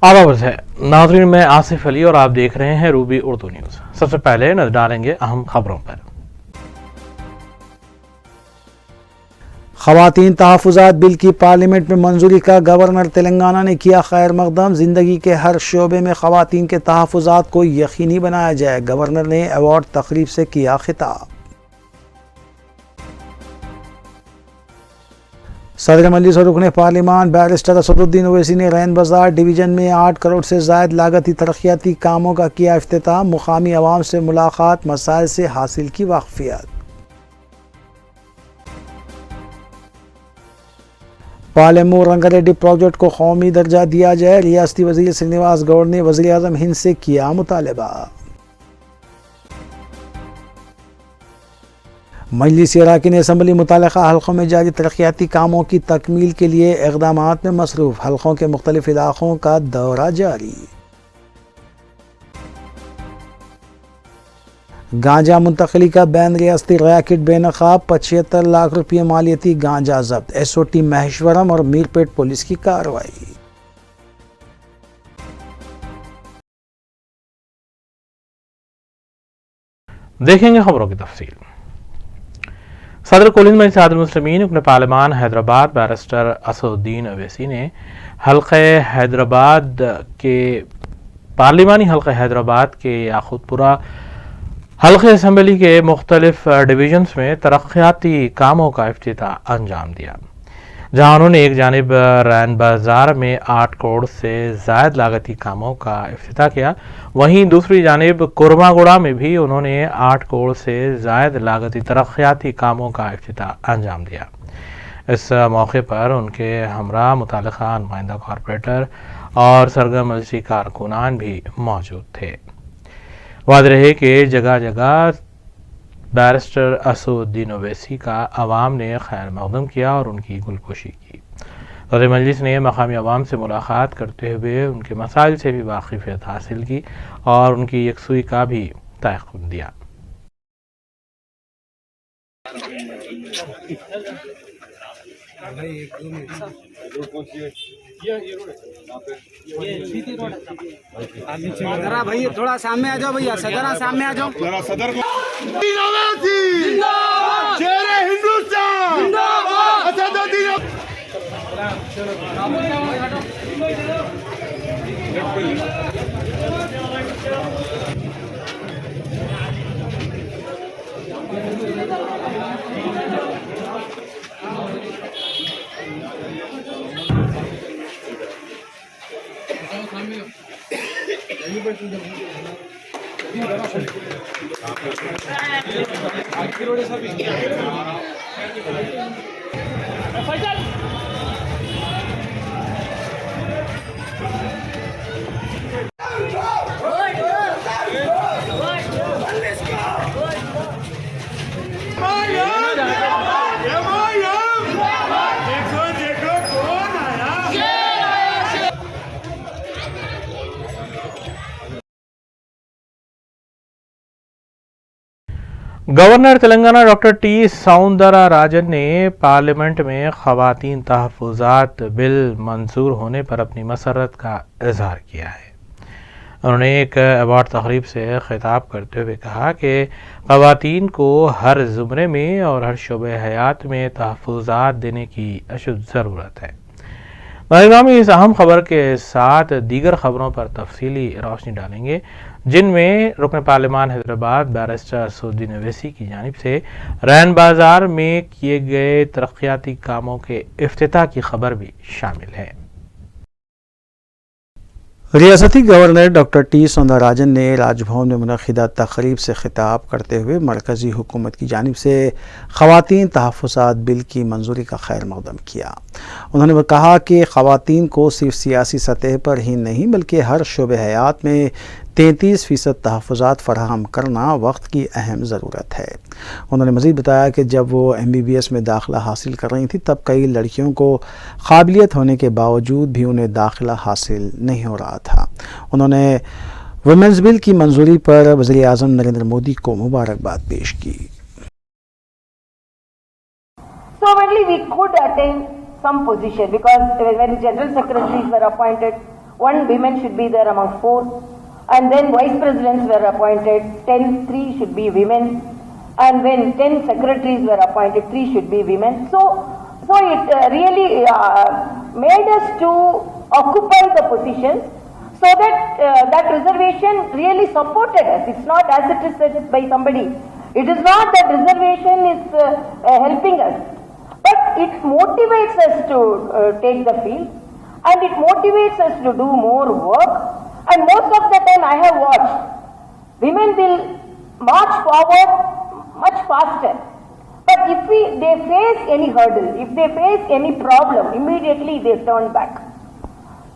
आवाज़ है नाज़रीन, मैं आसिफ अली और आप देख रहे हैं रूबी उर्दू न्यूज़। सबसे पहले नजर डालेंगे अहम खबरों पर। ख़वातीन तहफ़्फ़ुज़ात बिल की पार्लियामेंट में मंजूरी का गवर्नर तेलंगाना ने किया खैर मकदम। ज़िंदगी के हर शोबे में ख़वातीन के तहफ़्फ़ुज़ात को यकीनी बनाया जाए, गवर्नर ने अवार्ड तक़रीब से किया खिताब। सदर मजलिस और रुकने पार्लिमान बैरिस्टर असदुद्दीन ओवैसी ने रैन बाजार डिवीज़न में 8 करोड़ से ज़ायद लागती तरक्याती कामों का किया इफ्तिताह। मुकामी अवाम से मुलाकात, मसाइल से हासिल की वाक़फ़ियत। पालेमू रंगारेड्डी प्रोजेक्ट को कौमी दर्जा दिया जाए, रियासती वज़ीर श्रीनिवास गौड़ ने वज़ीर आज़म हिंद से किया मुतालबा। मजलिस अराकीन असम्बली मुताल्लिक़ा हल्कों में जारी तरक्याती कामों की तकमील के लिए इक़दामात में मसरूफ़, हल्कों के मुख्तलिफ़ इलाक़ों का दौरा जारी। गांजा मुंतकली का बैन रियासती रैकेट बेनकाब, 75 लाख रुपये मालियती गांजा जब्त, SOT महेश्वरम और मीरपेट पुलिस की कार्रवाई। देखेंगे खबरों की तफसील। सदर कुल मजलिस मुस्लिमीन अपने पार्लिमान हैदराबाद बैरिस्टर असदुद्दीन ओवैसी ने हल्क़े हैदराबाद के पार्लिमानी हल्क़े हैदराबाद के याक़ूतपुरा हल्क़े असम्बली के मुख्तलिफ डिवीज़न्स में तरक्याती कामों का इफ्तिताह अंजाम दिया, जहाँ उन्होंने एक जानिब रैन बाज़ार में 8 करोड़ से ज़ायद लागती कामों का इफ्तिताह किया, वहीं दूसरी जानिब कुरमागुड़ा में भी उन्होंने 8 करोड़ से ज़ायद लागती तरक्याती कामों का इफ्तिताह अंजाम दिया। इस मौके पर उनके हमरा मुताल्लिक़ा नुमाइंदा कॉरपोरेटर और सरगर्म मजलिसी कारकुनान भी मौजूद थे। वाज़ेह रहे कि जगह जगह बैरिस्टर असदुद्दीन ओवैसी का अवाम ने खैर मकदम किया और उनकी गुलपोशी की। सदर मजलिस ने मकामी अवाम से मुलाकात करते हुए उनके मसाइल से भी वाक़िफ़ियत हासिल की और उनकी यकसुई का भी तयक़ुन दिया। जरा भाई थोड़ा सामने आ जाओ, भैया जरा सामने आ जाओ। जरा सदर शेरे Hindustan governor Telangana doctor T Soundararajan ने पार्लियामेंट में ख़वातीन तहफ़्फ़ुज़ात बिल मंजूर होने पर अपनी मसरत का इज़हार किया है। उन्होंने एक अवार्ड तक़रीब से ख़िताब करते हुए कहा कि ख़वातीन को हर ज़ुमरे में और हर शोबे हयात में तहफ़्फ़ुज़ात देने की अशद ज़रूरत है। नाज़रीन, इस अहम खबर के साथ दीगर खबरों पर तफसीली रोशनी डालेंगे, जिनमें रुकन पार्लिमान हैदराबाद बैरिस्टर असदुद्दीन ओवैसी की जानिब से रैन बाज़ार में किए गए तरक्याती कामों के इफ्तिताह की खबर भी शामिल है। रियासती गवर्नर डॉक्टर टी सौंदरराजन ने राजभवन में मुनक़िदा तक़रीब से खिताब करते हुए मरकज़ी हुकूमत की जानिब से ख़वातीन तहफ़्फ़ुज़ात बिल की मंजूरी का खैर मकदम किया। उन्होंने कहा कि ख़वातीन को सिर्फ सियासी सतह पर ही नहीं बल्कि हर शोबे हयात में 33% तहफ़्फ़ुज़ात फ़राहम करना वक्त की अहम ज़रूरत है। उन्होंने मज़ीद बताया कि जब वो MBBS में दाखिला हासिल कर रही थी तब कई लड़कियों को काबिलियत होने के बावजूद भी उन्हें दाखिला हासिल नहीं हो रहा था। उन्होंने वुमेंस बिल की मंजूरी पर वज़ीर आज़म नरेंद्र मोदी को मुबारकबाद पेश की। So only we could attain some position because when general secretaries were appointed, 1 women should be there among 4. And then vice presidents were appointed, 3 should be women. And when 10 secretaries were appointed, 3 should be women. So it really made us to occupy the positions, so that that reservation really supported us. It's not as it is said by somebody. It is not that reservation is helping us, but it motivates us to take the field, and it motivates us to do more work. And most of the time I have watched, women will march forward much faster. But if they face any hurdle, if they face any problem, immediately they turn back.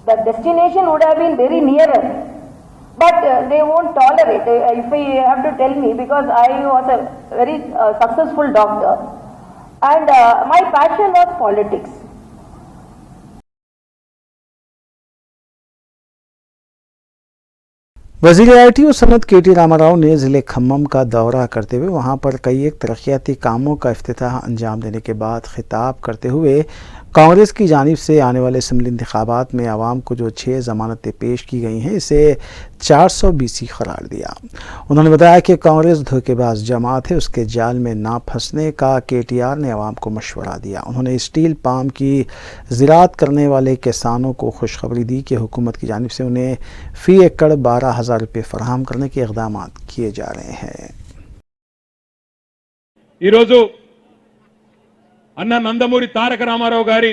The destination would have been very nearer, but they won't tolerate. If I have to tell me, because I was a very successful doctor, and my passion was politics. वज़ीर IT और Sanat KT Rama Rao ने ज़िले खम्मम का दौरा करते हुए वहां पर कई एक तरक्याती कामों का इफ्तिताह अंजाम देने के बाद खिताब करते हुए कांग्रेस की जानिब से आने वाले असम्बली इंतखाबात में आवाम को जो 6 ज़मानतें पेश की गई हैं इसे 420 करार दिया। उन्होंने बताया कि कांग्रेस धोखेबाज जमात है, उसके जाल में ना फंसने का KTR ने आवाम को मशवरा दिया। उन्होंने स्टील पाम की ज़राअत करने वाले किसानों को खुशखबरी दी कि हुकूमत की जानिब से उन्हें फ़ी एकड़ 12,000 रुपये फराहम करने के इक़दाम किए जा रहे हैं। అన్న నందమూరి తారక రామారావు గారి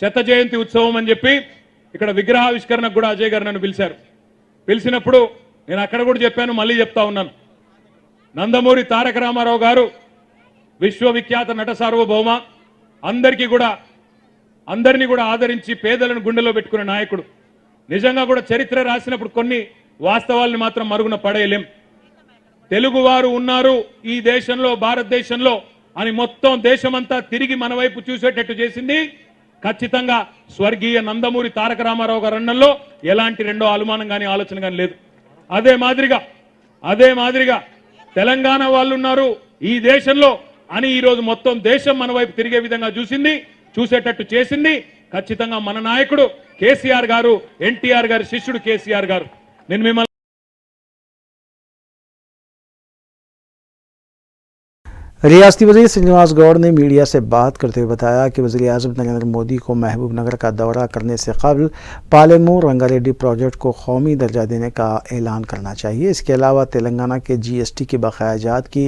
శత జయంతి ఉత్సవం అని చెప్పి ఇక్కడ విగ్రహావిష్కరణకు కూడా అజయ్ గారు నన్ను పిలిచారు. పిలిచినప్పుడు నేను అక్కడ కూడా చెప్పాను, మళ్ళీ చెప్తా ఉన్నాను. నందమూరి తారక రామారావు గారు విశ్వవిఖ్యాత నట సార్వభౌమ, అందరినీ కూడా ఆదరించి పేదలను గుండెలో పెట్టుకునే నాయకుడు. నిజంగా కూడా చరిత్ర రాసినప్పుడు కొన్ని వాస్తవాలను మాత్రం మరుగున పడేయలేం. తెలుగువారు ఉన్నారు ఈ దేశంలో, భారతదేశంలో అని మొత్తం దేశమంతా తిరిగి మన వైపు చూసేటట్టు చేసింది ఖచ్చితంగా స్వర్గీయ నందమూరి తారక రామారావు గారి అన్నంలో ఎలాంటి రెండో అనుమానం గాని ఆలోచన గాని లేదు. అదే మాదిరిగా తెలంగాణ వాళ్ళు ఉన్నారు ఈ దేశంలో అని ఈ రోజు మొత్తం దేశం మన వైపు తిరిగే విధంగా చూసేటట్టు చేసింది ఖచ్చితంగా మన నాయకుడు కేసీఆర్ గారు, ఎన్టీఆర్ గారి శిష్యుడు కేసీఆర్ గారు. నేను మిమ్మల్ని रियासती वज़ीर श्रीनिवास गौड़ ने मीडिया से बात करते हुए बताया कि वज़ीर आज़म नरेंद्र मोदी को महबूब नगर का दौरा करने से कबल पालेमूर रंगारेड्डी प्रोजेक्ट को कौमी दर्जा देने का ऐलान करना चाहिए। इसके अलावा तेलंगाना के GST के बकायाजात की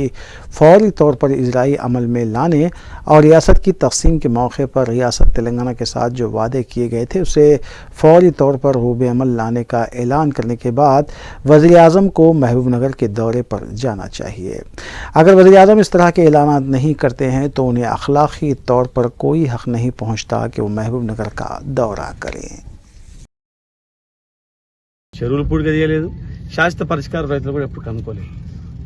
फौरी तौर पर इजराई अमल में लाने और रियासत की तकसीम के मौके पर रियासत तेलंगाना के साथ जो वादे किए गए थे उसे फौरी तौर पर रूबे अमल लाने का ऐलान करने के बाद वज़ीर आज़म को महबूब नगर के दौरे पर जाना चाहिए। अगर वज़ीर आज़म इस तरह के ऐलानात नहीं करते हैं तो उन्हें अखलाकी तौर पर कोई हक नहीं पहुंचता कि वो महबूब नगर का दौरा करें। చెరువులు పూడిగా చేయలేదు, శాశ్వత పరిష్కార రైతులు కూడా ఎప్పుడు కనుక్కోలేదు.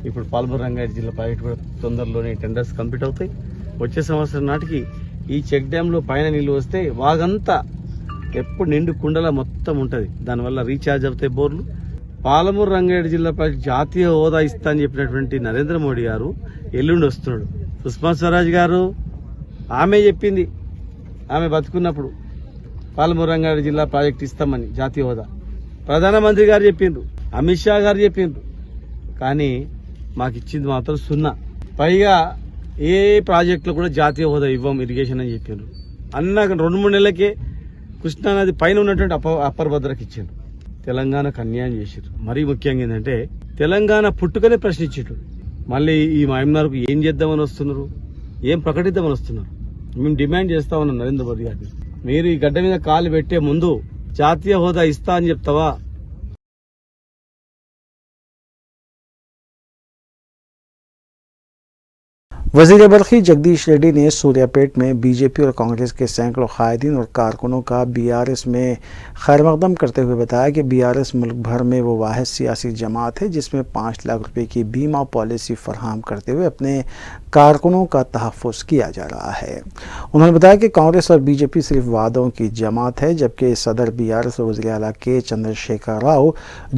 ఇప్పుడు పాల్మూరు రంగారెడ్డి జిల్లా ప్రాజెక్టు కూడా తొందరలోనే టెండర్స్ కంప్లీట్ అవుతాయి. వచ్చే సంవత్సరం నాటికి ఈ చెక్ డ్యాంలో పైన నీళ్లు వస్తే వాగంతా ఎప్పుడు నిండు కుండలా మొత్తం ఉంటుంది. దానివల్ల రీఛార్జ్ అవుతాయి బోర్లు. పాలమూరు రంగారెడ్డి జిల్లా ప్రాజెక్టు జాతీయ హోదా ఇస్తా అని చెప్పినటువంటి నరేంద్ర మోడీ గారు ఎల్లుండి వస్తున్నాడు. సుష్మా స్వరాజ్ గారు ఆమె చెప్పింది, ఆమె బతుకున్నప్పుడు పాలమూరు రంగారెడ్డి జిల్లా ప్రాజెక్టు ఇస్తామని జాతీయ హోదా. ప్రధానమంత్రి గారు చెప్పిండ్రు, అమిత్ షా గారు చెప్పిండ్రు, కానీ మాకు ఇచ్చింది మాత్రం 0. పైగా ఏ ప్రాజెక్టులో కూడా జాతీయ హోదా ఇవ్వం ఇరిగేషన్ అని చెప్పిండ్రు. అన్న 2-3 నెలలకే కృష్ణానది పైన ఉన్నటువంటి అప్పర్ భద్రకి ఇచ్చిండ్రు. తెలంగాణకు అన్యాయం చేసారు. మరీ ముఖ్యంగా ఏంటంటే తెలంగాణ పుట్టుకనే ప్రశ్నించారు. మళ్ళీ ఈ మహబూబ్నగర్కు ఏం చేద్దామని వస్తున్నారు, ఏం ప్రకటిద్దామని వస్తున్నారు. మేము డిమాండ్ చేస్తా ఉన్నాం నరేంద్ర మోదీ గారిని, మీరు ఈ గడ్డ మీద కాలు పెట్టే ముందు జాతీయ హోదా ఇస్తా అని చెప్తావా? वज़ीर बल्खी जगदीश रेड्डी ने सूर्यापेट में बीजेपी और कांग्रेस के सैकड़ों कायदीन और कारकुनों का BRS में खैर मकदम करते हुए बताया कि BRS मुल्क भर में वो वाहिद सियासी जमात है जिसमें 5 लाख रुपए की बीमा पॉलिसी फराहम करते हुए अपने कारकुनों का तहफ़्फ़ुज़ किया जा रहा है। उन्होंने बताया कि कांग्रेस और बीजेपी सिर्फ वादों की जमात है, जबकि सदर BRS और वज़ीर आला के चंद्रशेखर राव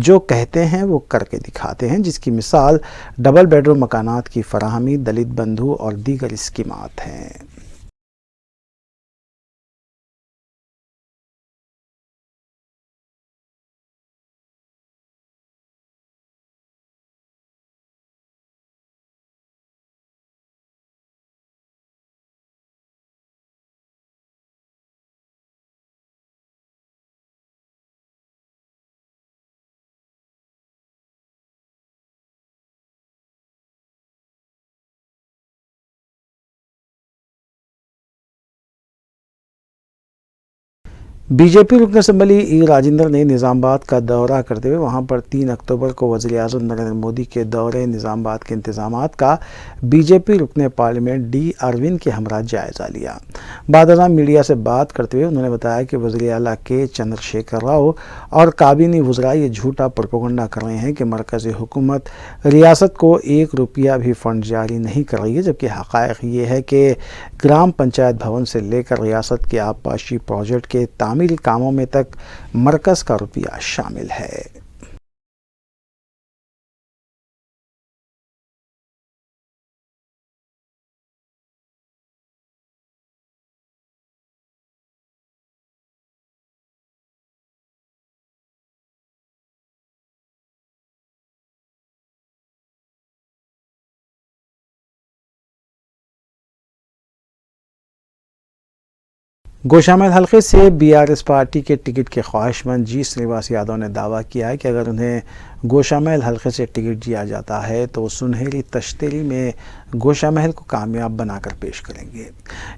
जो कहते हैं वो करके दिखाते हैं, जिसकी मिसाल डबल बेडरूम मकानात की फराहमी, दलित बंधु और दीगर स्कीमात हैं। बीजेपी रुकन असम्बली ई राजेंद्र ने निज़ामाबाद का दौरा करते हुए वहां पर 3 अक्टूबर को वज़ीर-ए-आज़म नरेंद्र मोदी के दौरे निज़ामाबाद के इंतजामात का बीजेपी रुकन पार्लियामेंट डी अरविंद के हमरा जायज़ा लिया। बाद मीडिया से बात करते हुए उन्होंने बताया कि वज़ीर आला के चंद्रशेखर राव और काबीनी वज़रा ये झूठा प्रोपेगेंडा कर रहे हैं कि मरकज़ी हुकूमत रियासत को 1 रुपया भी फंड जारी नहीं कर रही है, जबकि हक़ाइक़ ये है कि ग्राम पंचायत भवन से लेकर रियासत के आबपाशी प्रोजेक्ट के तामीरी कामों में तक मरकज़ का रुपया शामिल है। गोशामैल हलके से बीआरएस पार्टी के टिकट के ख्वाहिशमंद जी श्रीनिवास यादव ने दावा किया है कि अगर उन्हें गोशामैल हलके से टिकट दिया जाता है तो वो सुनहरी तश्तरी में गोशामैल को कामयाब बनाकर पेश करेंगे।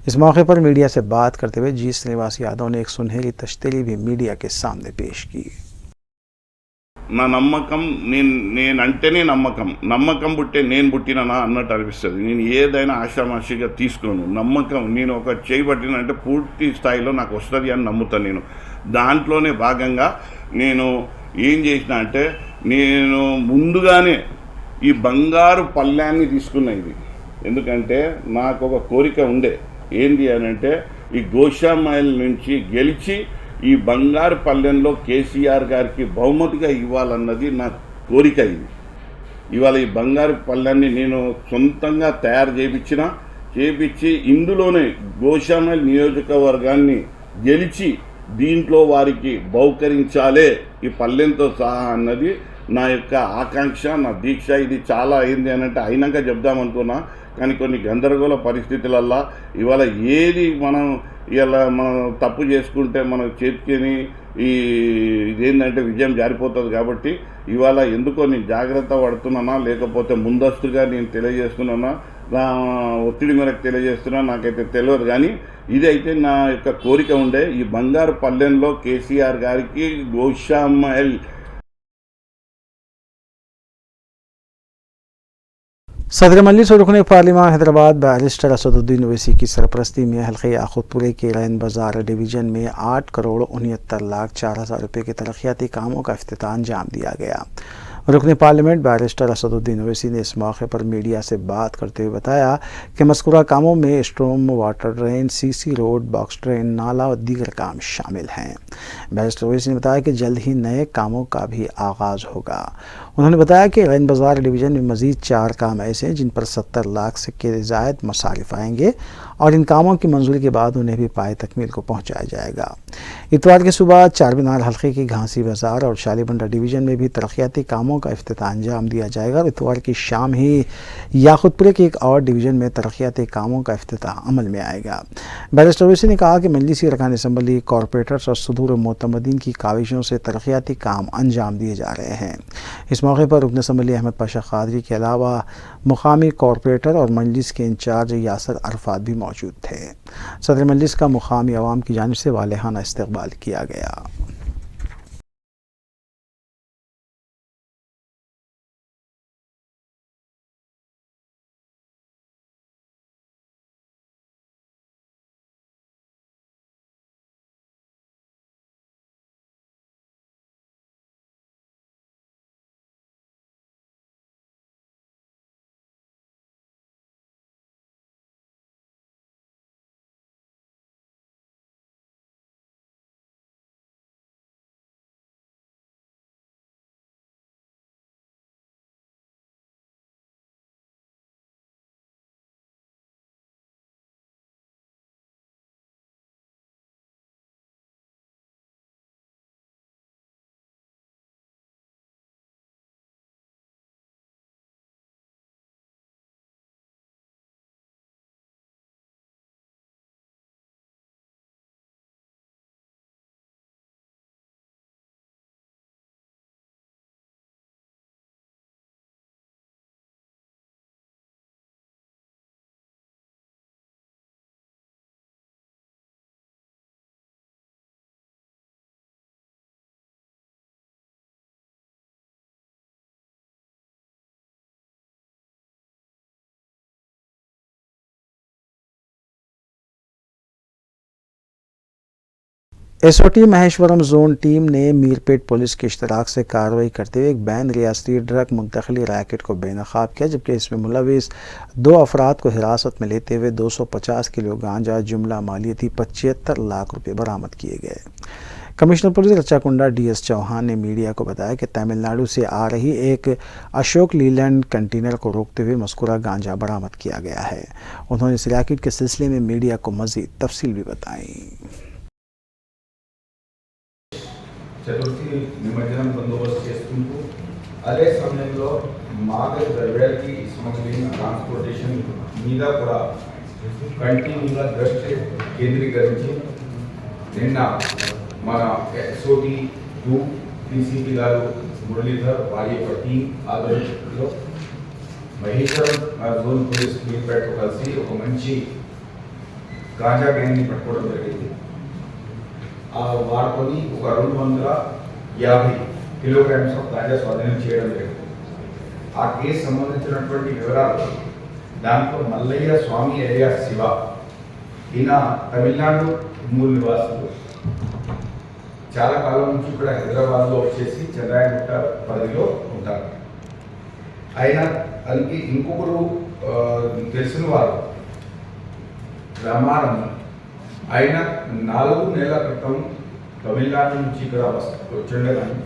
इस मौके पर मीडिया से बात करते हुए जी श्रीनिवास यादव ने एक सुनहरी तश्तरी भी मीडिया के सामने पेश की। నా నమ్మకం నేనంటేనే నమ్మకం పుట్టే నేను పుట్టిననా అన్నట్టు అనిపిస్తుంది. నేను ఏదైనా ఆషామాషిగా తీసుకోను. నమ్మకం నేను ఒక చేయబట్టినంటే పూర్తి స్థాయిలో నాకు వస్తుంది అని నమ్ముతాను. నేను దాంట్లోనే భాగంగా నేను ఏం చేసిన అంటే నేను ముందుగానే ఈ బంగారు పళ్ళాన్ని తీసుకున్నా. ఇది ఎందుకంటే నాకు ఒక కోరిక ఉండే, ఏంటి అని అంటే ఈ గోషామైల్ నుంచి గెలిచి ఈ బంగారు పల్లెంలో కేసీఆర్ గారికి బహుమతిగా ఇవ్వాలన్నది నా కోరిక. ఇది ఇవాళ ఈ బంగారు పల్లెన్ని నేను సొంతంగా తయారు చేపించి ఇందులోనే గోషామైల్ నియోజకవర్గాన్ని గెలిచి దీంట్లో వారికి బహుకరించాలే ఈ పల్లెంతో సహా అన్నది నా యొక్క ఆకాంక్ష, నా దీక్ష. ఇది చాలా అయింది అని అంటే అయినాక చెప్దామనుకున్నా, కానీ కొన్ని గందరగోళ పరిస్థితులల్లో ఇవాళ ఏది ఇలా మనం తప్పు చేసుకుంటే మన చేతికి ఇదేంటంటే విజయం జారిపోతుంది. కాబట్టి ఇవాళ ఎందుకో నేను జాగ్రత్త పడుతున్నానా లేకపోతే ముందస్తుగా నేను తెలియజేస్తున్నానా, ఒత్తిడి మేరకు తెలియజేస్తున్నా నాకైతే తెలియదు. కానీ ఇదైతే నా యొక్క కోరిక ఉండే, ఈ బంగారు పల్లెంలో కేసీఆర్ గారికి గోషామైల్ सदर मजलिस और रुकन पार्लियामान हैदराबाद बैरिस्टर असदुद्दीन ओवैसी की सरपरस्ती में हल्के याकूतपुरे के रैन बाजार डिवीज़न में 8,69,04,000 रुपये के तरक्याती कामों का इफ्तिताम अंजाम दिया गया। रुकन पार्लियामेंट बैरिस्टर असदुद्दीन ओवैसी ने इस मौके पर मीडिया से बात करते हुए बताया कि मज़कूरा कामों में स्ट्रोम water drain, CC road, box drain, नाला और दीगर काम शामिल हैं। बैरिस्टर ओवैसी ने बताया कि जल्द ही नए कामों का भी आगाज़ होगा। उन्होंने बताया कि रैन बाजार डिवीज़न में मज़ीद 4 काम ऐसे हैं जिन पर 70 लाख से ज़ायद मसारिफ आएंगे और इन कामों की मंजूरी के बाद उन्हें भी पाए तकमील को पहुँचाया जाएगा। इतवार की सुबह चारमीनार हल्के की घासी बाजार और शालीबंडा डिवीज़न में भी तरक्याती कामों का इफ्तिताम अंजाम दिया जाएगा और इतवार की शाम ही याकूतपुरे के एक और डिवीज़न में तरक्याती कामों का इफ्तिताम अमल में आएगा। बैरिस्टर ओवैसी ने कहा कि मजलिसी अरकान असम्बली, कॉरपोरेटर्स और सुदूर मोतमदीन की काविशों से तरक्याती काम अंजाम दिए जा रहे हैं। इस मौके पर रुकन असम्बली अहमद पाशा कादरी के अलावा मुकामी कॉरपोरेटर और मजलिस के इंचार्ज यासर अरफात भी मौजूद थे। सदर मजलिस का मुकामी अवाम की जानिब से वालेहाना इस्तकबाल किया गया। SOT महेश्वरम जोन टीम ने मीरपेट पुलिस के इश्तराक से कार्रवाई करते हुए एक बैन रियासती ड्रग मुंतकली रैकेट को बेनकाब किया, जबकि इसमें मुलविस 2 अफराद को हिरासत में लेते हुए 250 किलो गांजा जुमला मालियती 75 लाख रुपये बरामद किए गए। Commissioner police Rachakonda DS Chauhan ने मीडिया को बताया कि तमिलनाडु से आ रही एक अशोक लीलैंड कंटेनर को रोकते हुए मज़कूरा गांजा बरामद किया गया है। उन्होंने इस रैकेट के सिलसिले में मीडिया को मज़ीद तफसील भी बताई। చతుర్థి నిమజ్జనం బందోబస్తు చేసుకుంటూ అదే సమయంలో మాదక ద్రవ్యాలకి స్మగ్లింగ్ ట్రాన్స్పోర్టేషన్ మీద కూడా కంటిన్యూగా దృష్టి కేంద్రీకరించి నిన్న మన SOT 2 DCP గారు మురళీధర్ వారి యొక్క టీం ఆధ్వర్యంలో మహేశ్వరం జోన్ పోలీస్ మీర్పేటతో కలిసి ఒక మంచి గాంజా గ్యాంగ్ని పట్టుకోవడం జరిగింది। వాడుకొని ఒక 250 కిలోగ్రామ్స్ ఆఫ్ గాంజా స్వాధీనం చేయడం జరిగింది। ఆ కేసు సంబంధించినటువంటి వివరాలు దాంట్లో మల్లయ్య స్వామి ఏరియా శివ, ఈయన తమిళనాడు మూల నివాసులు, చాలా కాలం నుంచి ఇక్కడ హైదరాబాద్లో వచ్చేసి చంద్రాయగుట్ట పరిధిలో ఉంటారు। ఆయనకి ఇంకొకరు తెలిసిన వారు రామారావు, ఆయన 4 నెలల క్రితం తమిళనాడు నుంచి ఇక్కడ వచ్చిండగాని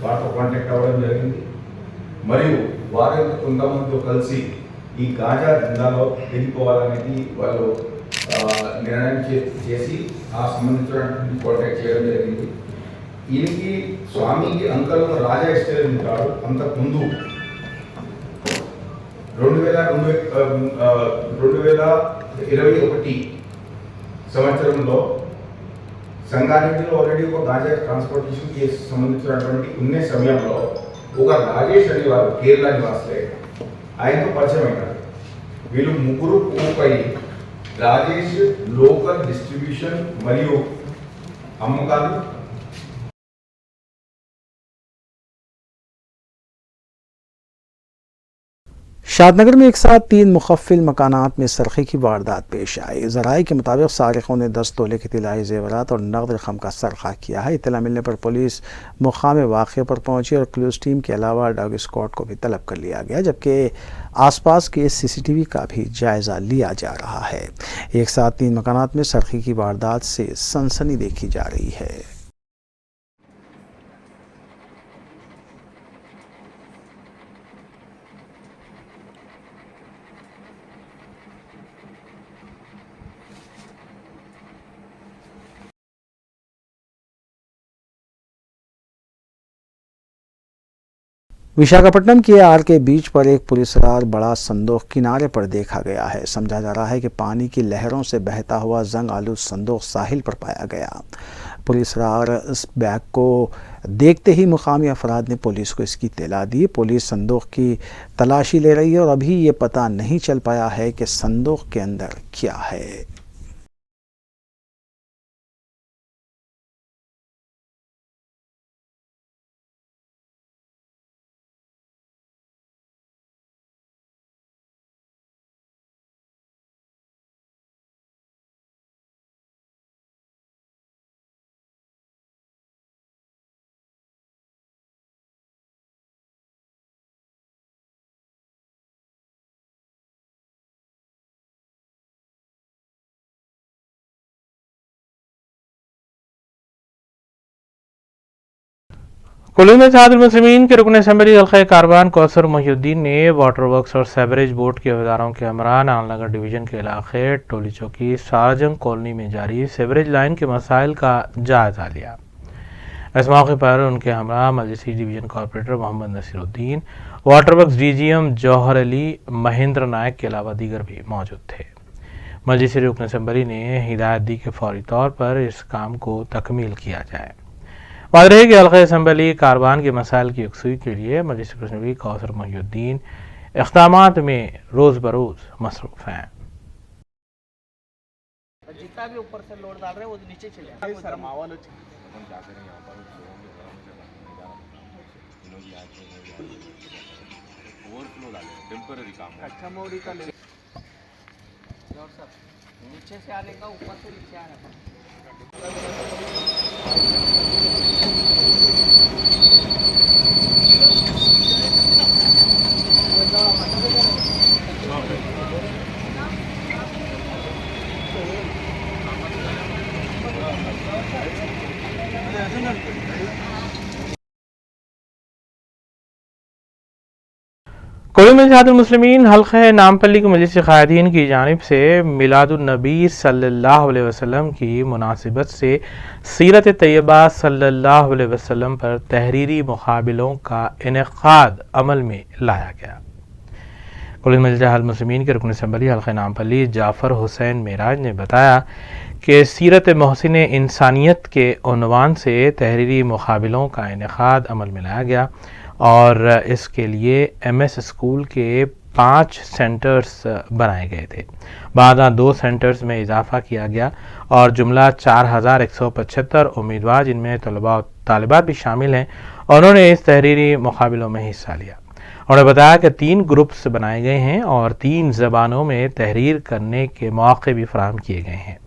వారితో కాంటాక్ట్ అవ్వడం జరిగింది। మరియు వారు కొంతమందితో కలిసి ఈ గాంజా దందాలో దిగిపోవాలనేది వాళ్ళు నిర్ణయం చేసి ఆ సంబంధించినటువంటి కాంటాక్ట్ చేయడం జరిగింది। ఈయనకి స్వామికి అంకల్ రాజా ఎస్టేట్ ఉంటాడు। అంతకుముందు 2021 సంవత్సరంలో సంగారెడ్డిలో ఆల్రెడీ ఒక గాంజా ట్రాన్స్పోర్టేషన్ కేసు సంబంధించినటువంటి ఉన్న సమయంలో ఒక రాజేష్ అనేవారు కేరళ నివాసులే ఆయనతో పరిచయం అయినారు। వీళ్ళు ముగ్గురు పోపై రాజేష్ లోకల్ డిస్ట్రిబ్యూషన్ మరియు అమ్మకాలు शादनगर में एक साथ 3 मुखफ़िल मकानात में सरखे की वारदात पेश आई। ज़राए के मुताबिक सारिकों ने 10 तोले के तिलाई ज़ेवरात और नकद रकम का सरखा किया है। इत्तला मिलने पर पुलिस मुकाम वाक़े पर पहुंची और क्लूज़ टीम के अलावा डॉग स्क्वाड को भी तलब कर लिया गया, जबकि आसपास के CCTV का भी जायज़ा लिया जा रहा है। एक साथ 3 मकानात में सरखे की वारदात से सनसनी देखी जा रही है। विशाखापट्टनम के RK बीच पर एक पुलिसरार बड़ा संदूक किनारे पर देखा गया है। समझा जा रहा है कि पानी की लहरों से बहता हुआ जंग आलूद संदूक साहिल पर पाया गया। पुलिसरार इस बैग को देखते ही मुकामी अफराद ने पुलिस को इसकी इत्तला दी। पुलिस संदूक की तलाशी ले रही है और अभी ये पता नहीं चल पाया है कि संदूक के अंदर क्या है। कुल्लू में इत्तेहादुल मुस्लिमीन के रुकन असम्बली हल्क़ा कारवान कौसर मोहिउद्दीन ने वाटर वर्क्स और सेवरेज बोर्ड के अहदेदारों के हमरा नालनगर डिवीज़न के इलाके टोली चौकी सारजंग कॉलोनी में जारी सेवरेज लाइन के मसाइल का जायज़ा लिया। इस मौके पर उनके हमरा मजलिसी division corporator Mohammed Naseeruddin, water works DGM Johar Ali, Mahendra Nayak के अलावा दीगर भी मौजूद थे। मजलिसी रुकन असम्बली ने हिदायत दी कि फौरी तौर पर इस काम को तकमील किया जाए। वाज़ेह है कि हल्क़ा असम्बली कारवान के मसाइल की यकसुई के लिए मजलिस नबी कौसर मोहिउद्दीन इक़दामात में रोज़ बरोज़ मसरूफ़ हैं। जितना भी ऊपर से लोड डाल रहे हैं वो नीचे चले सर माहौल टेम्पररी काम अच्छा मोड़ी का ले नीचे से आने का ऊपर से नीचे आने का कोलिन में जहादुल मुस्लिमीन हल्क़े नामपल्ली की मजलिस क़ायदीन की जानिब से मिलादुन्नबी सल्लल्लाहु अलैहि वसल्लम की मुनासिबत से सीरत तैयबा सल्लल्लाहु अलैहि वसल्लम पर तहरीरी मुक़ाबलों का इनेक़ाद अमल में लाया गया। कोलिन में जहादुल मुस्लिमीन के रुकन असम्बली हल्क़े नामपल्ली जाफ़र हुसैन मेराज ने बताया कि सीरत मोहसिन इंसानियत के उन्वान से तहरीरी मुक़ाबलों का इनेक़ाद अमल में लाया गया और इसके लिए MS स्कूल के 5 सेंटर्स बनाए गए थे। बाद 2 सेंटर्स में इजाफा किया गया और जुमला 4175 उम्मीदवार जिनमें तलबा और तालिबात भी शामिल हैं उन्होंने इस तहरीरी मुक़ाबलों में हिस्सा लिया। उन्होंने बताया कि 3 ग्रुप्स बनाए गए हैं और 3 ज़बानों में तहरीर करने के मौके भी फराहम किए गए हैं।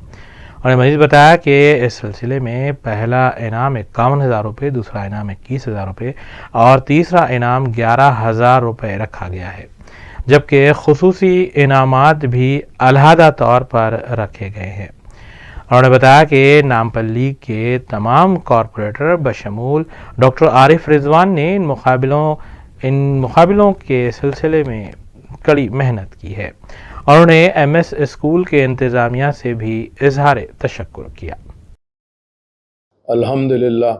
उन्होंने मज़ीद बताया कि इस सिलसिले में पहला इनाम 51,000 रुपये, दूसरा इनाम 21,000 रुपये और तीसरा इनाम 11,000 रुपये रखा गया है, जबकि खुसूसी इनामात भी अलहदा तौर पर रखे गए हैं। उन्होंने बताया कि नामपल्ली के तमाम कॉरपोरेटर बशमूल डॉक्टर आरिफ रिजवान ने इन मुक़ाबलों के सिलसिले में कड़ी मेहनत की है। उन्होंने MS स्कूल के इंतज़ामिया से भी इज़हार तशक्कुर किया। अल्हम्दुलिल्लाह,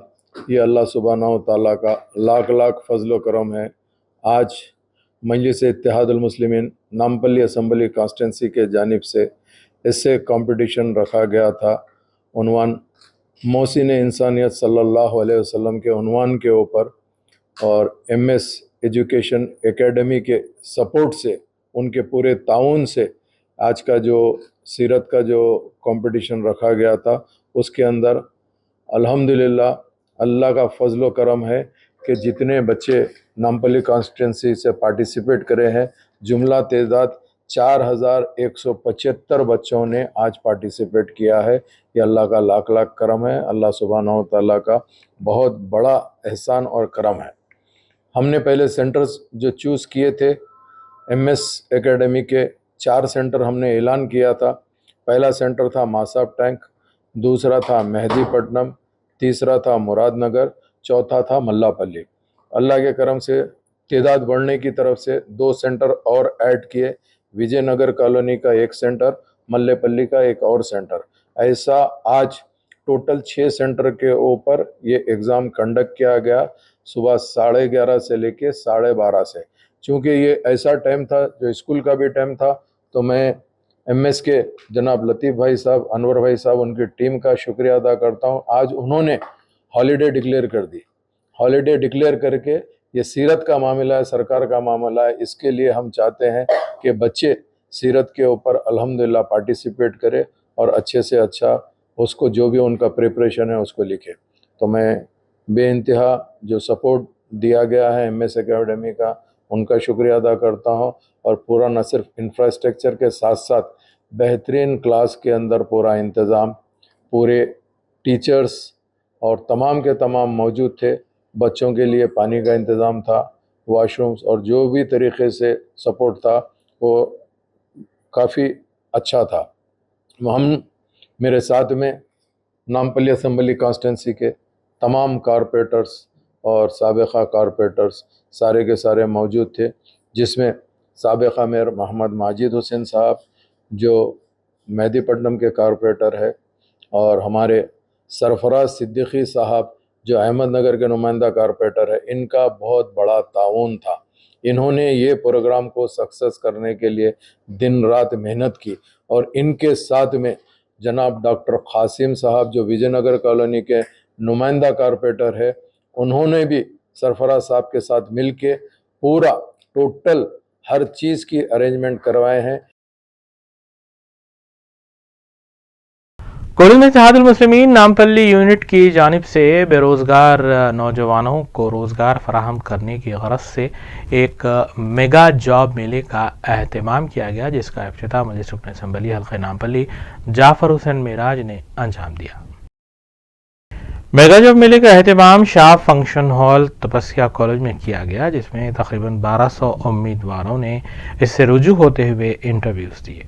ये अल्लाह सुब्हानहू व तआला का लाख लाख फजल करम है। आज मजलिस इत्तेहादुल मुस्लिमीन नामपल्ली असम्बली कॉन्स्टिट्यूंसी के जानिब से इससे कंपटीशन रखा गया था। उन्वान मोहसिन इंसानियत सल्लल्लाहु अलैहि वसल्लम के उन्वान के ऊपर और MS एजुकेशन एकेडमी के सपोर्ट से, उनके पूरे ताउन से आज का जो सीरत का जो कंपटीशन रखा गया था उसके अंदर अल्हम्दुलिल्लाह अल्लाह का फजल करम है कि जितने बच्चे नामपल्ली कॉन्स्टिट्यूंसी से पार्टिसिपेट करे हैं, जुमला तादाद 4175 बच्चों ने आज पार्टिसिपेट किया है। ये अल्लाह का लाख लाख करम है, अल्लाह सुब्हानहू व तआला का बहुत बड़ा एहसान और करम है। हमने पहले सेंटर्स जो चूज़ किए थे, MS एकेडमी के 4 सेंटर हमने ऐलान किया था। पहला सेंटर था मासाब टैंक, दूसरा था मेहदीपट्टनम, तीसरा था मुरादनगर, चौथा था मल्लापल्ली। अल्लाह के करम से तादाद बढ़ने की तरफ से 2 सेंटर और ऐड किए, विजयनगर कॉलोनी का 1 सेंटर, मल्लेपल्ली का 1 और सेंटर। ऐसा आज टोटल 6 सेंटर के ऊपर ये एग्ज़ाम कंडक्ट किया गया, सुबह 11:30 से लेके 12:30 से। चूँकि ये ऐसा टाइम था जो स्कूल का भी टाइम था, तो मैं MS के जनाब लतीफ़ भाई साहब, अनवर भाई साहब, उनकी टीम का शुक्रिया अदा करता हूँ। आज उन्होंने हॉलीडे डिक्लेयर कर दी। हॉलीडे डिक्लेयर करके ये सीरत का मामला है, सरकार का मामला है, इसके लिए हम चाहते हैं कि बच्चे सीरत के ऊपर अल्हम्दुलिल्लाह पार्टिसिपेट करें और अच्छे से अच्छा उसको जो भी उनका प्रिपरेशन है उसको लिखे। तो मैं बेइंतहा जो सपोर्ट दिया गया है MS एकेडमी का, उनका शुक्रिया अदा करता हूँ। और पूरा न सिर्फ इंफ्रास्ट्रक्चर के साथ साथ बेहतरीन क्लास के अंदर पूरा इंतज़ाम, पूरे टीचर्स और तमाम के तमाम मौजूद थे। बच्चों के लिए पानी का इंतज़ाम था, वॉशरूम्स और जो भी तरीक़े से सपोर्ट था वो काफ़ी अच्छा था। हम मेरे साथ में नामपल्ली असम्बली कॉन्स्टिट्यूंसी के तमाम कॉरपोरेटर्स और साबिक़ा कॉरपोरेटर्स सारे के सारे मौजूद थे, जिसमें साबिक़ा मेयर मोहम्मद माजिद हुसैन साहब जो मेहदीपट्टनम के कॉरपोरेटर है, और हमारे सरफराज सिद्दीकी साहब जो अहमदनगर के नुमाइंदा कॉरपोरेटर है। इनका बहुत बड़ा ताउन था। इन्होंने ये प्रोग्राम को सक्सेस करने के लिए दिन रात मेहनत की। और इनके साथ में जनाब डॉक्टर क़ासिम साहब जो विजयनगर कॉलोनी के नुमाइंदा कॉरपोरेटर है, उन्होंने भी सरफराज साहब के साथ मिल के पूरा टोटल हर चीज़ की अरेंजमेंट करवाए हैं। कोलिन में इत्तेहादुल मुस्लिमीन नामपल्ली यूनिट की जानिब से बेरोज़गार नौजवानों को रोज़गार फराहम करने की गरज से एक मेगा जॉब मेले का एहतमाम किया गया, जिसका इफ्तिताह मजलिस रुकन असम्बली हल्क़े नामपल्ली जाफ़र हुसैन मेराज ने अंजाम दिया। मेगा जॉब मेले का अहतमाम शाह फंक्शन हॉल तपस्या कॉलेज में किया गया, जिसमें तकरीबन 1200 उम्मीदवारों ने इससे रुजू होते हुए इंटरव्यूज़ दिए।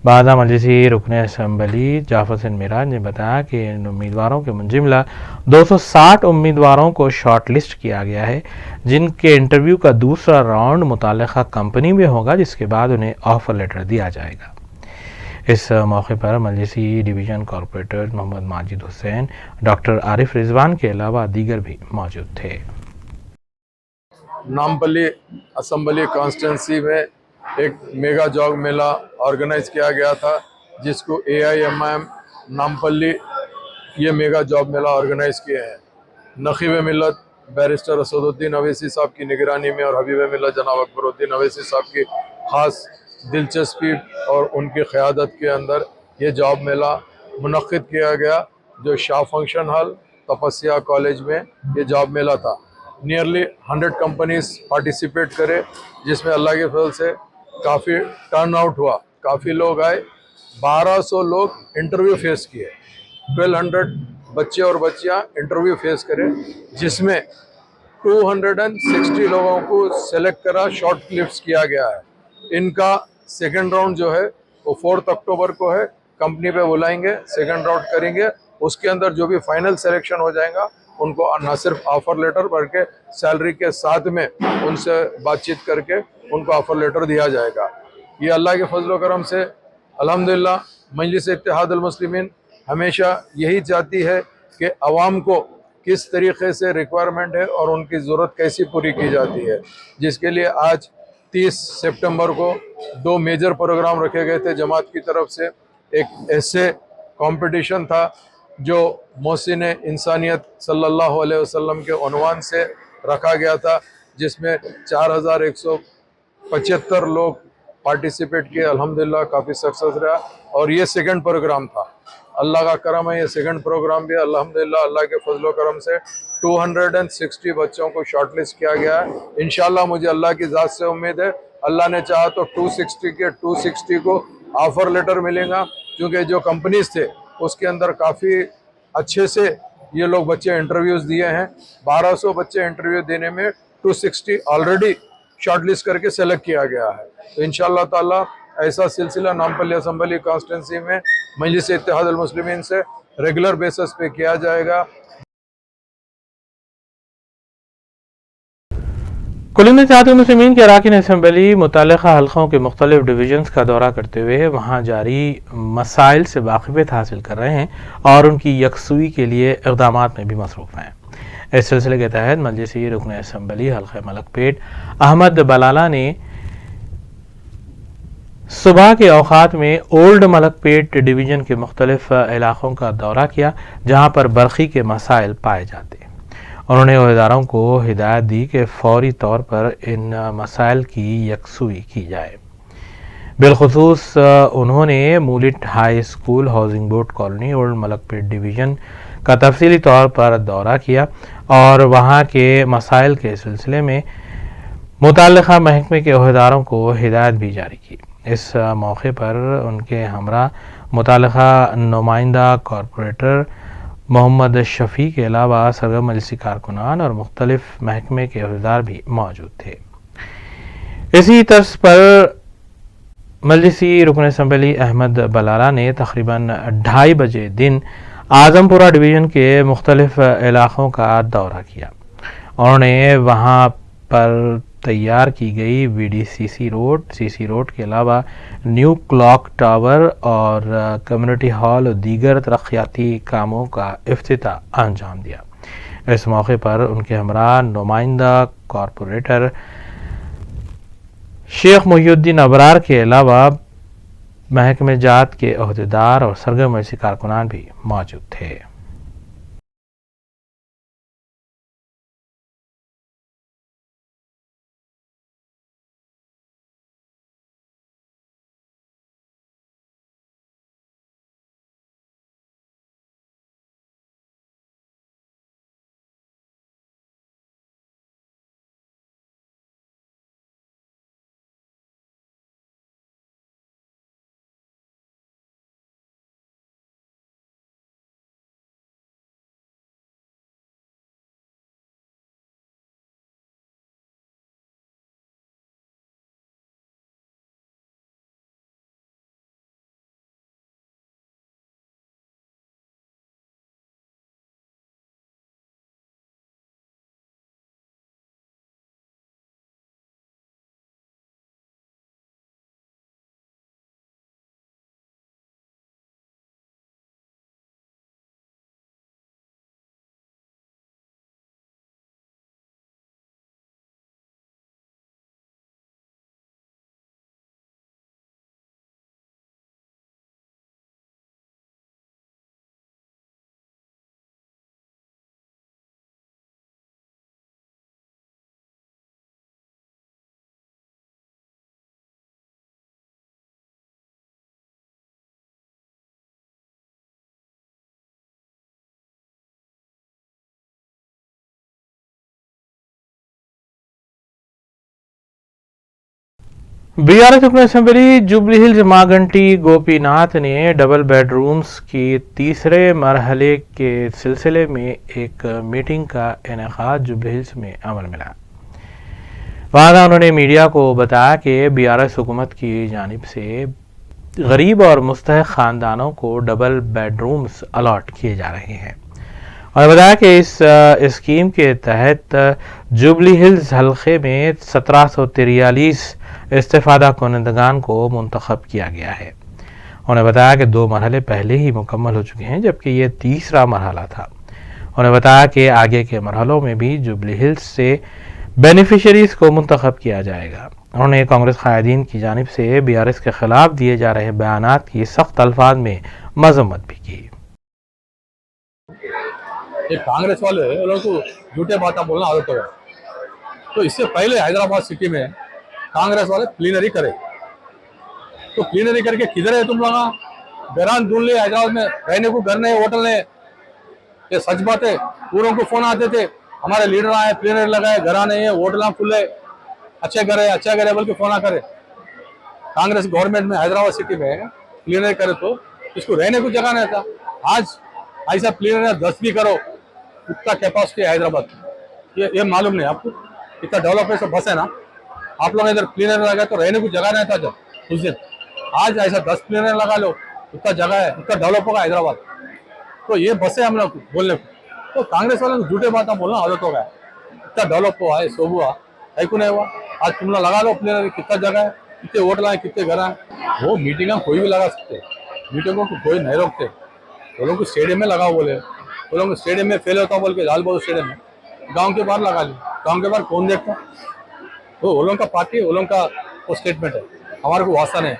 बादा मजलिसी रुकन असम्बली जाफर सिंह मिराज ने बताया कि इन उम्मीदवारों के मुंजिमला 260 उम्मीदवारों को शॉर्ट लिस्ट किया गया है, जिनके इंटरव्यू का दूसरा राउंड मुताल्लिक़ा कंपनी में होगा, जिसके बाद उन्हें ऑफर लेटर दिया जाएगा। इस मौके पर मजलिसी division corporator Mohammed Majid Hussain, doctor Arif Rizwan के अलावा दीगर भी मौजूद थे। नामपल्ली असम्बली कॉन्स्टिट्यूंसी में एक मेगा जॉब मेला ऑर्गेनाइज किया गया था, जिसको AIMIM नामपल्ली ये मेगा जॉब मेला ऑर्गेनाइज किए हैं। नक़ीब मिल्लत बैरिस्टर असदुद्दीन अवैसी साहब की निगरानी में और हबीब मिल्लत जनाब अकबरुद्दीन अवैसी साहब की ख़ास दिलचस्पी और उनकी क़यादत के अंदर ये जॉब मेला मुनक़्क़िद किया गया, जो शाह फंक्शन हॉल तपस्या कॉलेज में ये जॉब मेला था। नियरली 100 कंपनीज पार्टिसिपेट करे, जिसमें अल्लाह के फजल से काफ़ी टर्न आउट हुआ, काफ़ी लोग आए। 1200 लोग इंटरव्यू फेस किए, 1200 बच्चे और बच्चियां इंटरव्यू फेस करे, जिसमें 260 लोगों को सेलेक्ट करा, शॉर्ट लिस्ट किया गया है। इनका सेकंड राउंड जो है वो 4 अक्टूबर को है, कंपनी पे बुलाएंगे, सेकंड राउंड करेंगे। उसके अंदर जो भी फाइनल सिलेक्शन हो जाएगा उनको न सिर्फ ऑफर लेटर बल्कि सैलरी के साथ में उनसे बातचीत करके उनको ऑफर लेटर दिया जाएगा। ये अल्लाह के फजल करम से अल्हम्दुलिल्लाह मजलिस इत्तेहादुल मुस्लिमीन हमेशा यही चाहती है कि अवाम को किस तरीके से रिक्वायरमेंट है और उनकी ज़रूरत कैसी पूरी की जाती है, जिसके लिए आज 30 सितंबर को 2 मेजर प्रोग्राम रखे गए थे जमात की तरफ से। एक ऐसे कंपटीशन था जो मोहसिन इंसानियत सल्लल्लाहु अलैहि वसल्लम के उन्वान से रखा गया था, जिसमें 4175 लोग पार्टिसिपेट किए। अल्हम्दुलिल्लाह काफ़ी सक्सेस रहा। और ये सेकंड प्रोग्राम था, अल्लाह का करम है, ये सेकंड प्रोग्राम भी अल्हम्दुलिल्लाह अल्लाह के फजल करम से 260 बच्चों को शॉर्टलिस्ट किया गया है। इंशाल्लाह मुझे अल्लाह की ज़ात से उम्मीद है, अल्लाह ने चाहा तो 260 को ऑफर लेटर मिलेगा, क्योंकि जो कंपनीज थे उसके अंदर काफ़ी अच्छे से ये लोग बच्चे इंटरव्यूज़ दिए हैं। 1200 बच्चे इंटरव्यू देने में 260 ऑलरेडी शॉर्टलिस्ट करके सेलेक्ट किया गया है। तो इंशाअल्लाह ताला ऐसा सिलसिला नामपल्ली असम्बली कॉन्स्टिट्यूंसी में मजलिस इत्तेहादुल मुस्लिमीन से रेगुलर बेसिस पे किया जाएगा। कुल्लू में इत्तेहादुल मुस्लिमीन के अरकान असम्बली मुतल्लिक़ा हल्क़ों के मुख्तलिफ डिवीज़न्स का दौरा करते हुए वहाँ जारी मसाइल से वाक़िफ़ियत हासिल कर रहे हैं और उनकी यकसुई के लिए इक़दामात में भी मसरूफ़ हैं। इस सिलसिले के तहत मजलिसी रुकन असम्बली हल्क़े मलकपेट अहमद बलाला ने सुबह के औक़ात में ओल्ड मलकपेट डिवीज़न के मुख्तलिफ इलाक़ों का दौरा किया, जहाँ पर बरक़ी के मसाइल पाए जाते हैं। उन्होंने ओहदेदारों को हिदायत दी कि फ़ौरी तौर पर इन मसाइल की यकसुई की जाए। बिलखुसूस उन्होंने मूलिट high school housing board colony old Malakpet division का तफसीली तौर पर दौरा किया और वहाँ के मसाइल के सिलसिले में मुतल्लिक़ा महकमे के ओहदेदारों को हिदायत भी जारी की। इस मौके पर उनके हमरा मुतल्लिक़ा नुमाइंदा कॉरपोरेटर मोहम्मद शफ़ी के अलावा सरगर्म मजलिसी कारकुनान और मुख्तलिफ महकमे के ओहदेदार भी मौजूद थे। इसी तर्ज पर मजलिसी रुकन असम्बली अहमद बलाला ने तकरीबन 2:30 बजे दिन आज़मपुरा डिवीज़न के मुख्तलिफ इलाक़ों का दौरा किया। उन्होंने वहाँ पर तैयार की गई VDCC रोड, CC रोड के अलावा न्यू क्लॉक टावर और कम्युनिटी हॉल और दीगर तरक्याती कामों का इफ्तिताह अंजाम दिया। इस मौके पर उनके हमरा नुमाइंदा कॉरपोरेटर शेख मुहिउद्दीन अबरार के अलावा महकमे जात के ओहदेदार और सरगर्म मजलिसी कारकुनान भी मौजूद थे। बीआरएस रुकन assembly jubilee hills Maganti Gopinath ने डबल बेडरूम्स की तीसरे मरहले के सिलसिले में एक मीटिंग का इनेकाद जुबली हिल्स में अमल में लाया। वहाँ उन्होंने मीडिया को बताया कि बीआरएस हुकूमत की जानिब से गरीब और मुस्तहक़ ख़ानदानों को डबल बेडरूम्स अलॉट किए जा रहे हैं और बताया कि इस स्कीम के तहत जुबली हिल्स हल्के में 1743 इस्तेफादा कुनंदगान को मुंतखब किया गया है। उन्होंने बताया कि 2 मरहले पहले ही मुकम्मल हो चुके हैं जबकि ये तीसरा मरहला था। उन्होंने बताया कि आगे के मरहलों में भी जुबली हिल्स से बेनिफिशरीज को मुंतखब किया जाएगा। उन्होंने कांग्रेस कायदीन की जानिब से बीआरएस के खिलाफ दिए जा रहे बयानात की सख्त अल्फाज में मजम्मत भी की। ये कांग्रेस वाले लोगों को झूठे बातें बोलना आदत है, तो इससे पहले हैदराबाद सिटी में कांग्रेस वाले प्लीनरी करे, तो प्लीनरी करके किधर है तुम लोग? घरान ढूंढ ले, हैदराबाद में रहने को घर नहीं, होटल नहीं। ये सच बात है। पूरों को फोन आते थे हमारे लीडर आए, प्लीनरी लगाए, घरा नहीं है, होटल खुले, अच्छे घर है बोल के फोन करे। कांग्रेस गवर्नमेंट में हैदराबाद सिटी में प्लीनरी करे तो इसको रहने को जगह नहीं था। आज ऐसा प्लीनरी 10 भी करो, उतना कैपेसिटी है हैदराबाद। ये मालूम नहीं आपको? इतना डेवलप है, सब बस है ना। आप लोग इधर प्लीनरी लगा तो रहने को जगह नहीं था जब उस दिन। आज ऐसा 10 प्लीनरी लगा लो, उतना जगह है, उतना डेवलप होगा हैदराबाद। तो ये बस है हम लोग बोलने को। तो कांग्रेस वालों को झूठे बातें बोलना आदत हो गया। इतना डेवलप हुआ है, सब हुआ है को नहीं हुआ। आज तुम लोग लगा लो प्लेनरी, कितना जगह है, कितने होटल है, कितने घर हैं। वो मीटिंग कोई भी लगा सकते, मीटिंगों को कोई नहीं रोकते। वो लोग स्टेडियम में लगाओ बोले, वो लोग स्टेडियम में फेल होता बोल के लाल बहादुर स्टेडियम में, गांव के बाहर लगा ली। गांव के बाहर कौन देखता? वो लोगों का पार्टी है, वो लोगों का वो स्टेटमेंट है, हमारे को वास्ता नहीं।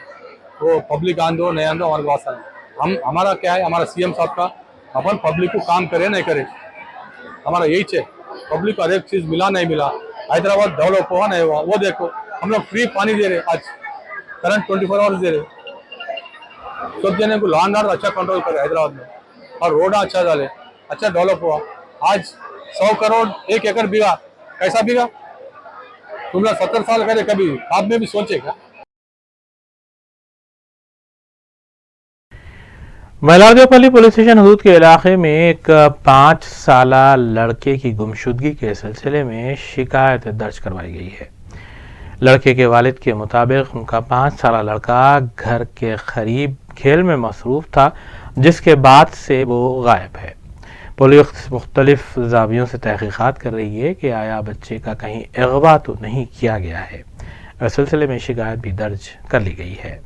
वो पब्लिक आंदो नहीं आंदो हमारे को वास्ता नहीं। हमारा क्या है, हमारा सीएम साहब का अपन पब्लिक को काम करे नहीं करे, हमारा यही है। पब्लिक को हर एक चीज मिला नहीं मिला, हैदराबाद डेवलप हुआ नहीं हुआ, वो देखो। हम लोग फ्री पानी दे रहे, आज करंट 24 आवर्स दे रहे। सब जने को लॉ एंड ऑर्डर अच्छा कंट्रोल करे हैदराबाद में, और रोड अच्छा डाले, अच्छा डेवलप हुआ। आज 100 करोड़ 1 एकड़ बिगा, कैसा बिगा? तुम लोग 70 साल करे, कभी आप में भी सोचेगा? मलारदेवपल्ली पुलिस स्टेशन हदूद के इलाके में एक 5 साला लड़के की गुमशुदगी के सिलसिले में शिकायत दर्ज करवाई गई है। लड़के के वालिद के मुताबिक उनका 5 साला लड़का घर के करीब खेल में मसरूफ था, जिसके बाद से वो गायब है। पुलिस मुख्तलिफ ज़ावियों से तहकीक़ात कर रही है कि आया बच्चे का कहीं अगवा तो नहीं किया गया है। इस सिलसिले में शिकायत भी दर्ज कर ली गई है।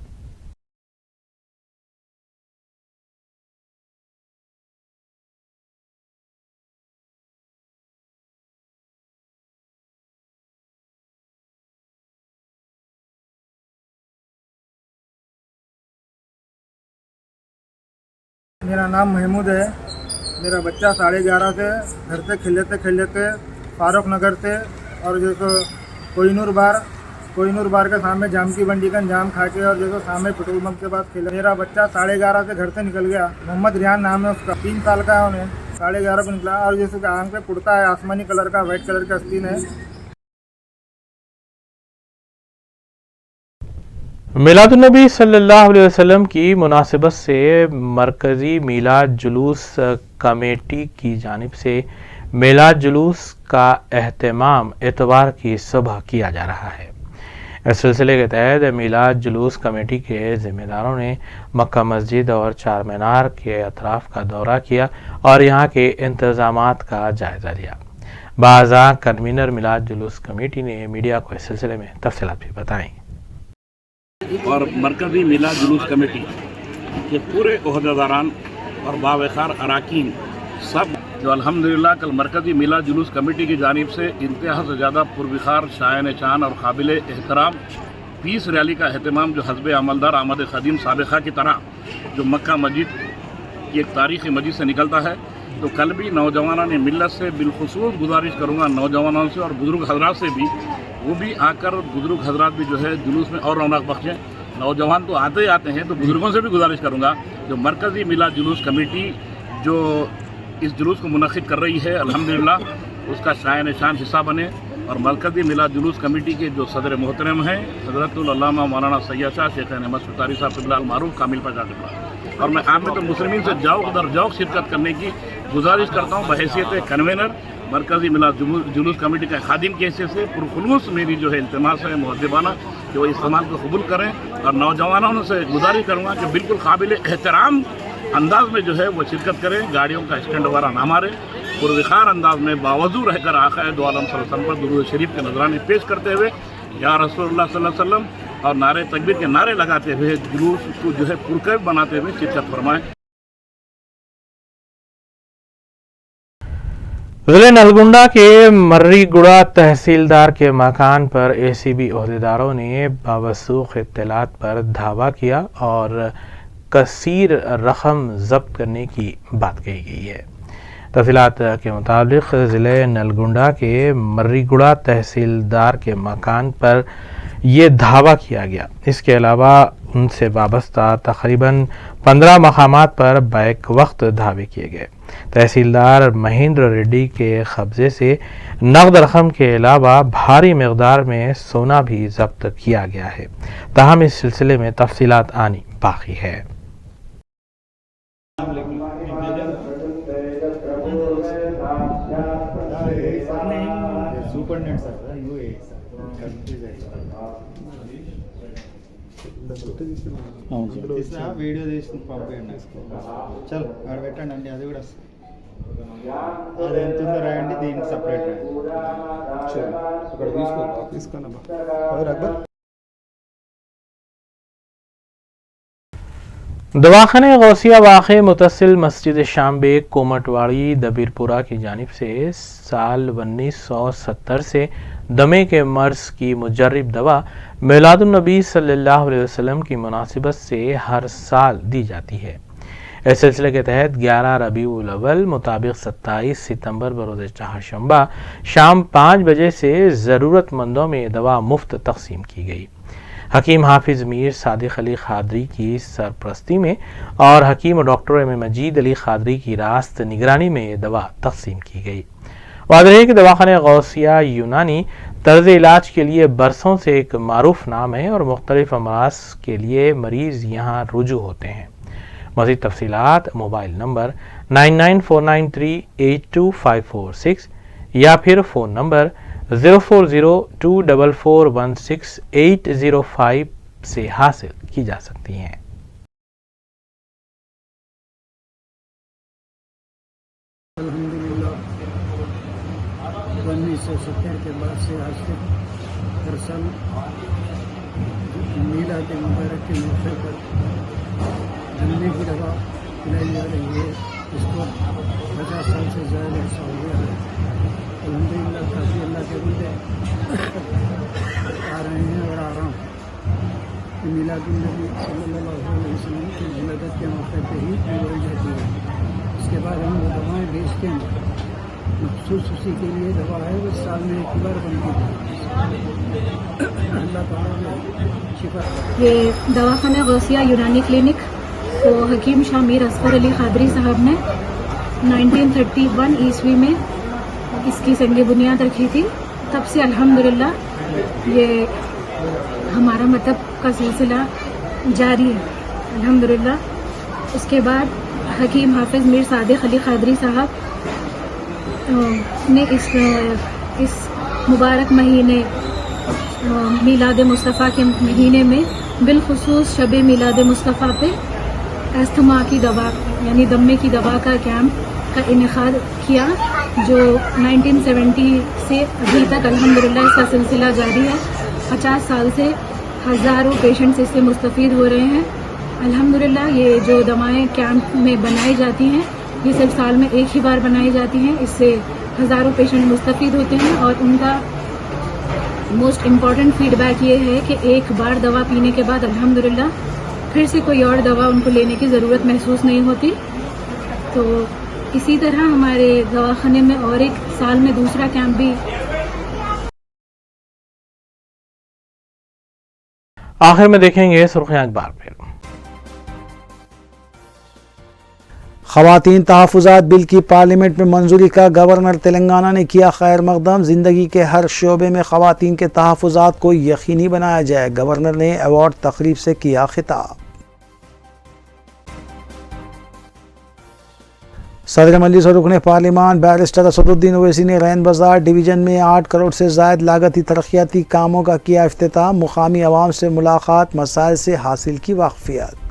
मेरा नाम महमूद है। मेरा बच्चा 11:30 से घर से खेलते फारूक नगर से और जैसे कोहिनूर बार के सामने जाम की बंडी का जाम खा के और जैसे सामने पेट्रोल पंप के पास खेला। मेरा बच्चा 11:30 से घर से निकल गया। मोहम्मद रियान नाम है उसका, 3 साल का है। उन्हें 11:30 को निकला और जैसे आंख पे कुर्ता है आसमानी कलर का, वाइट कलर का स्किन है। मिलादुन्नबी सल्लल्लाहु अलैहि वसल्लम की मुनासिबत से मरकज़ी मिलाद जुलूस कमेटी की जानिब से मिलाद जुलूस का एहतमाम इतवार की सुबह किया जा रहा है। इस सिलसिले के तहत मिलाद जुलूस कमेटी के ज़िम्मेदारों ने मक्का मस्जिद और चार मीनार के अतराफ़ का दौरा किया और यहाँ के इंतज़ामात का जायज़ा लिया। बाज़ा कन्वीनर मिलाद जुलूस कमेटी ने मीडिया को इस सिलसिले में तफसीलात भी बताईं। और मरकज़ी मिलाद जुलूस कमेटी के पूरे ओहदेदारान और बावकार अराकीन सब जो अल्हम्दुलिल्लाह कल मरकज़ी मिलाद जुलूस कमेटी की जानिब से इंतहा से ज़्यादा पुरविखार शायन चान और काबिल एहतराम पीस रैली का अहतमाम जो हज़ब अमलदार आमद ख़दीम साबिक़ा की तरह जो मक्का मस्जिद की एक तारीख़ी मस्जिद से निकलता है, तो कल भी नौजवानों ने मिल्लत से बिलखुसूस गुजारिश करूँगा नौजवानों से और बुज़ुर्ग हज़रात से भी, वो भी आकर बुज़ुर्ग हज़रात भी जो है जुलूस में और रौनक बख्शें। नौजवान तो आते ही आते हैं, तो बुज़ुर्गों से भी गुजारिश करूँगा जो मरकज़ी मिलाद जुलूस कमेटी जो इस जुलूस को मुनक़िद कर रही है, अल्हम्दुलिल्लाह उसका शायन शान हिस्सा बने और मरकज़ी मिलाद जुलूस कमेटी के जो सदर मोहतरम हैं हज़रतुल अल्लामा मौलाना सैयद शाह शेख अहमद सुतारी साहब क़िबला मारूफ कामिल पचास और मैं आमत मुस्लिमीन से जौक़ दर जौक़ शिरकत करने की गुजारिश करता हूँ बहैसियत कन्वेनर मरकज़ी मिलाद जुलूस कमेटी का खादिम के हिस्से से पुरखुलूस मेरी जो है इल्तिमास है मुहद्दिबाना कि वो इस समाल को कबूल करें और नौजवानों से गुजारिश करूँगा कि बिल्कुल काबिल एहतराम अंदाज में जो है वो शिरकत करें, गाड़ियों का स्टैंड वगैरह ना मारें, पुरविखार अंदाज में बावजू रहकर आक़ाए दो आलम सल्लल्लाहु अलैहि वसल्लम पर दुरूद शरीफ के नजराने पेश करते हुए या रसूलुल्लाह सल्लल्लाहु अलैहि वसल्लम और नारे तकबीर के नारे लगाते हुए जुलूस को जो है पुरकैफ बनाते हुए शिरकत फरमाएं। ज़िले नलगुंडा के मर्रीगुड़ा तहसीलदार के मकान पर एसीबी ओहदेदारों ने बावसूख इत्तलात पर धावा किया और कसीर रकम जब्त करने की बात कही गई है। तफसीलात के मुताबिक ज़िले नलगुंडा के मर्रीगुड़ा तहसीलदार के मकान पर ये धावा किया गया। इसके अलावा उनसे वाबस्ता तकरीबन 15 मकामात पर बैक वक्त धावे किए गए। तहसीलदार महेंद्र रेड्डी के कब्जे से नकद रकम के अलावा भारी मकदार में सोना भी जब्त किया गया है। ताहम इस सिलसिले में तफसीलात आनी बाकी है। వీడియో తీసుకుని పంపేయండి చలో ఆడ పెట్టండి అండి అది కూడా అది ఎంత ఉందో రాయండి దీనికి సపరేట్ రాయండి తీసుకోండి అక్బర్ दवाखाने गौसिया वाक़ मुतसिल मस्जिद शाम बेग कोमटवाड़ी दबीरपुरा की जानिब से साल 1970 से दमे के मर्ज की मुजर्रिब दवा मिलादुन्नबी सल्लल्लाहु अलैहि वसल्लम की मुनासिबत से हर साल दी जाती है। इस सिलसिले के तहत 11 रबीउल अव्वल मुताबिक 27 सितंबर बरोज़ चहारशंबा शाम 5 बजे से ज़रूरतमंदों में दवा मुफ्त तकसीम की गई। हकीम हाफिज़ मीर सादिक अली खादरी की सरपरस्ती में और हकीम डॉक्टर एम मजीद अली खादरी की रास्त निगरानी में ये दवा तकसीम की गई। वाज़ेह है कि दवाखाने गौसिया यूनानी तर्ज इलाज के लिए बरसों से एक मारूफ नाम है और मुख्तलिफ अमराज के लिए मरीज़ यहाँ रुजू होते हैं। मज़ीद तफसीलात मोबाइल नंबर 9949382546 या फिर फ़ोन नंबर 04024416 से हासिल की जा सकती हैं। अल्हम्दुलिल्लाह 1970 के बाद से आज तक हर साल मीलाद मुबारक के मौके पर दमे की दवा पिलाई जा रही है। इसको 50 साल से ज़्यादा अर्सा हो गया है। अल्हम्दुलिल्लाह काफ़ी अल्लाह के बंदे आ रहे हैं और आ रहा हूँ। मिलादुन्नबी सल्लल्लाहु अलैहि वसल्लम की विलादत के मौके पर ही पिलाई जाती है। इसके बाद हम वो दवाएँ बेचते हैं, मखसूस उसी के लिए दवा है, वो साल में एक बार बनती है। अल्लाह ताला शिफा। ये दवाखाना गौसिया यूनानी क्लिनिक को हकीम शामीर असगर अली खादरी साहब ने 1931 ईस्वी में इसकी संग बुनियाद रखी थी। तब से अल्हम्दुलिल्लाह ये हमारा मतलब का सिलसिला जारी है अल्हम्दुलिल्लाह। उसके बाद हकीम हाफिज़ मीर सादिक अली खादरी साहब ने इस मुबारक महीने मीलाद मुस्तफ़ा के महीने में बिलखुसूस शब मीलाद मुस्तफ़ा पे अस्थमा की दवा यानी दमे की दवा का कैंप का इनेकाद किया, जो 1970 से अभी तक अल्हम्दुलिल्लाह इसका सिलसिला जारी है। 50 साल से हज़ारों पेशेंट्स इससे मुस्तफ़ीद हो रहे हैं अल्हम्दुलिल्लाह। ये जो दवाएं कैंप में बनाई जाती हैं ये सिर्फ साल में एक ही बार बनाई जाती हैं। इससे हज़ारों पेशेंट मुस्तफ़ीद होते हैं और उनका मोस्ट इम्पॉर्टेंट फीडबैक ये है कि एक बार दवा पीने के बाद अल्हम्दुलिल्लाह फिर से कोई और दवा उनको लेने की ज़रूरत महसूस नहीं होती। तो इसी तरह हमारे दवाखाने में और एक साल में दूसरा कैंप भी। आखिर में देखेंगे सुर्खियां अखबार पर। خواتین تحفظات بل کی پارلیمنٹ میں منظوری کا گورنر تلنگانہ نے کیا خیر مقدم. زندگی کے ہر شعبے میں خواتین کے تحفظات کو یقینی بنایا جائے. گورنر نے ایوارڈ تقریب سے کیا خطاب. صدر مجلس اور رکن پارلیمان بیرسٹر اسدالدین اویسی نے رین بازار ڈویژن میں 8 کروڑ سے زائد لاگتی ترقیاتی کاموں کا کیا افتتاح. مقامی عوام سے ملاقات, مسائل سے حاصل کی واقفیت.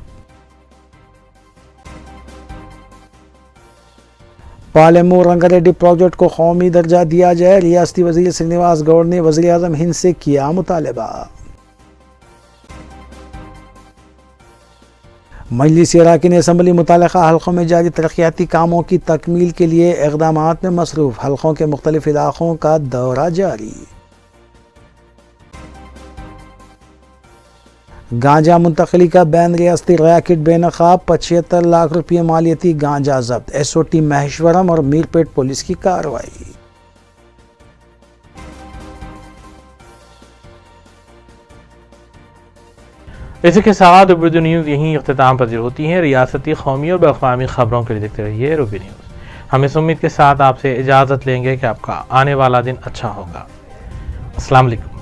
پالمور رنگاریڈی پروجیکٹ کو قومی درجہ دیا جائے. ریاستی وزیر سرینواس گوڑ نے وزیر اعظم ہند سے کیا مطالبہ. مجلسی اراکین اسمبلی متعلقہ حلقوں میں جاری ترقیاتی کاموں کی تکمیل کے لیے اقدامات میں مصروف. حلقوں کے مختلف علاقوں کا دورہ جاری. گانجا منتقلی کا بین ریاستی ریاکٹ بے نقاب. 75 لاکھ روپے مالیتی گانجا ضبط. SOT مہیشورم اور میرپیٹ پولیس کی کارروائی. اسی کے ساتھ اردو نیوز یہیں اختتام پذیر ہوتی ہیں. ریاستی, قومی اور بین الاقوامی خبروں کے لیے دیکھتے رہیے روبی نیوز. ہم اس امید کے ساتھ آپ سے اجازت لیں گے کہ آپ کا آنے والا دن اچھا ہوگا. السلام علیکم.